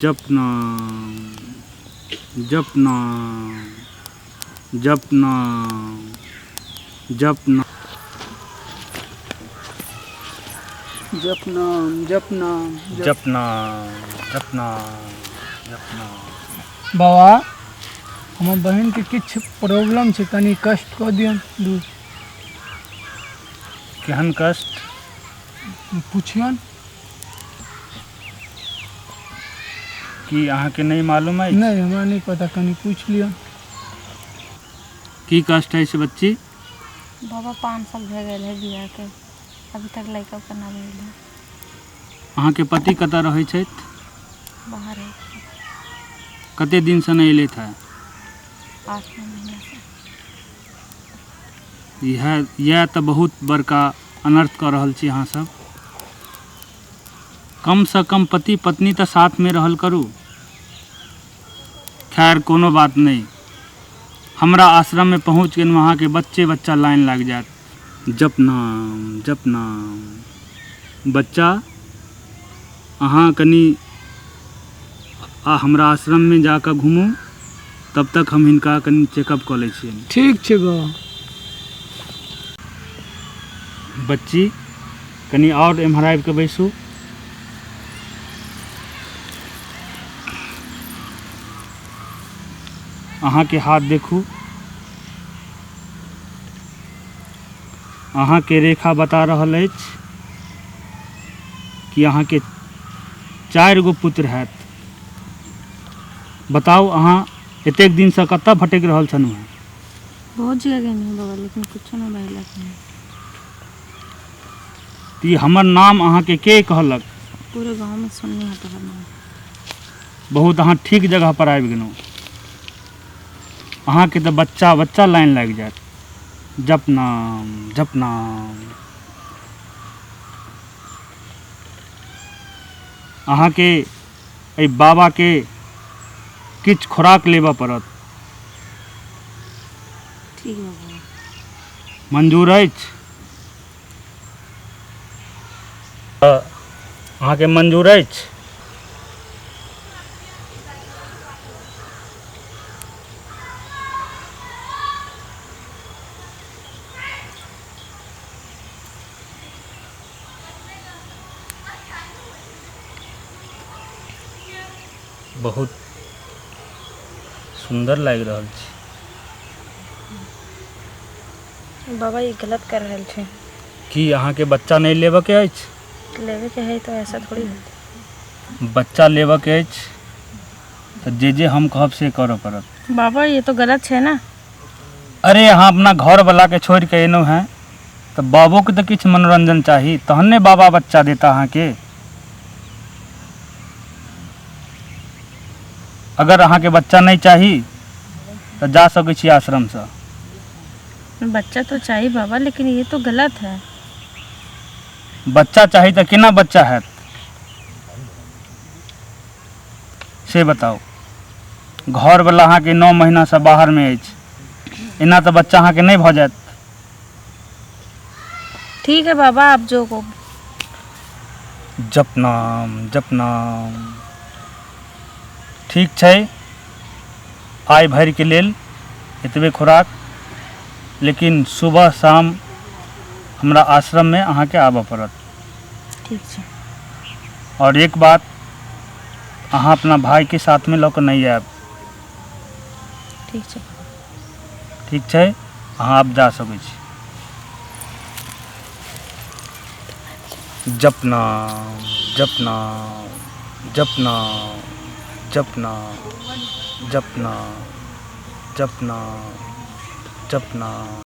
जपना जपना जपना जपना जपना जपना जपना जपना जपना। बाबा हमर बहन के किछ प्रॉब्लम छै, तनी कष्ट कऽ दियन दूर। केहन कष्ट? पूछियन कि अहाँके नहीं मालूम है? नहीं, हमरा नहीं पता, कनी पूछ लियन। की कष्ट है से बच्ची? बाबा 5 साल भए गेल है बियाह के, अभी तक लड़का के ना भेल है। अहाँके पति कतऽ रहै छथि? बाहर है, कते दिन से नहीं एलैथ है? 8 महीना से। यह तो बहुत बड़का अनर्थ कर रहल छी अहाँ सब। कम से कम पति पत्नी तो साथ में रहल करू। खैर कोनो बात नहीं, हमरा आश्रम में पहुँच के वहाँ के बच्चा लाइन लग जात। जपना जपना। बच्चा अहाँ कनी हमरा आश्रम में जाकर घूमू, तब तक हम हिनका कनी चेकअप कऽ लै छियनि। ठीक छै बाबा। बच्ची कनी और एम्हर आबि के बैसू। अहाँ के हाथ देखू, अहाँ के रेखा बता रहल अछि कि अहाँ के 4 गो पुत्र हैत। बताउ अहाँ एतेक दिन से कतऽ भटक रहल छनु हैं? बहुत जगह गेनी बाबा, लेकिन कुछ ना भइलक है। ई हमर नाम अहाँ के कहलक? पूरे गांव में सुननी है तोहर नाम। बहुत अहाँ ठीक जगह पर आबि गेलहुँ। अहाँ के तो बच्चा लाइन लग जात। जपना जपना। अहाँ के एहि बाबा के किछ खुराक लेबऽ पड़त। ठीक है बाबा। मंजूर अछि? अहाँ के मंजूर अछि? बहुत सुंदर लागि रहल छी। बाबा ये गलत कर रहल छे। कि अहाँ के बच्चा नहीं लेबऽ के अछि? लेवे के है तो ऐसा थोड़ी होता। बच्चा लेबऽ के अछि तो जे हम कहब से करऽ पड़त। बाबा ये तो गलत है ना। अरे अहाँ अपना घर वाला के छोड़ के एनौ हैं तो बाबू के तो किछ मनोरंजन चाही, तहने बाबा बच्चा देता अहाँ के। अगर अहाँ के बच्चा नहीं चाही तो जा सकै छी आश्रम से। बच्चा तो चाहिए बाबा, लेकिन ये तो गलत है। बच्चा चाही तो केना बच्चा हैत से बताओ। घर वाला अहाँ के 9 महीना से बाहर में अछि, एना तो बच्चा अहाँ के नहीं भऽ जायत। ठीक है बाबा, आप जो को। जपना जपना। ठीक छै, आइ भरि के लेल एतबे खुराक, लेकिन सुबह शाम हमरा आश्रम में अहाँ के आबऽ पड़त। ठीक है। और एक बात, अहाँ अपना भाई के साथ में लऽ कऽ नहीं आयब। ठीक है। ठीक छै, अहाँ अब जा सकै छी। जपना जपना जपना जपना जपना जपना जपना।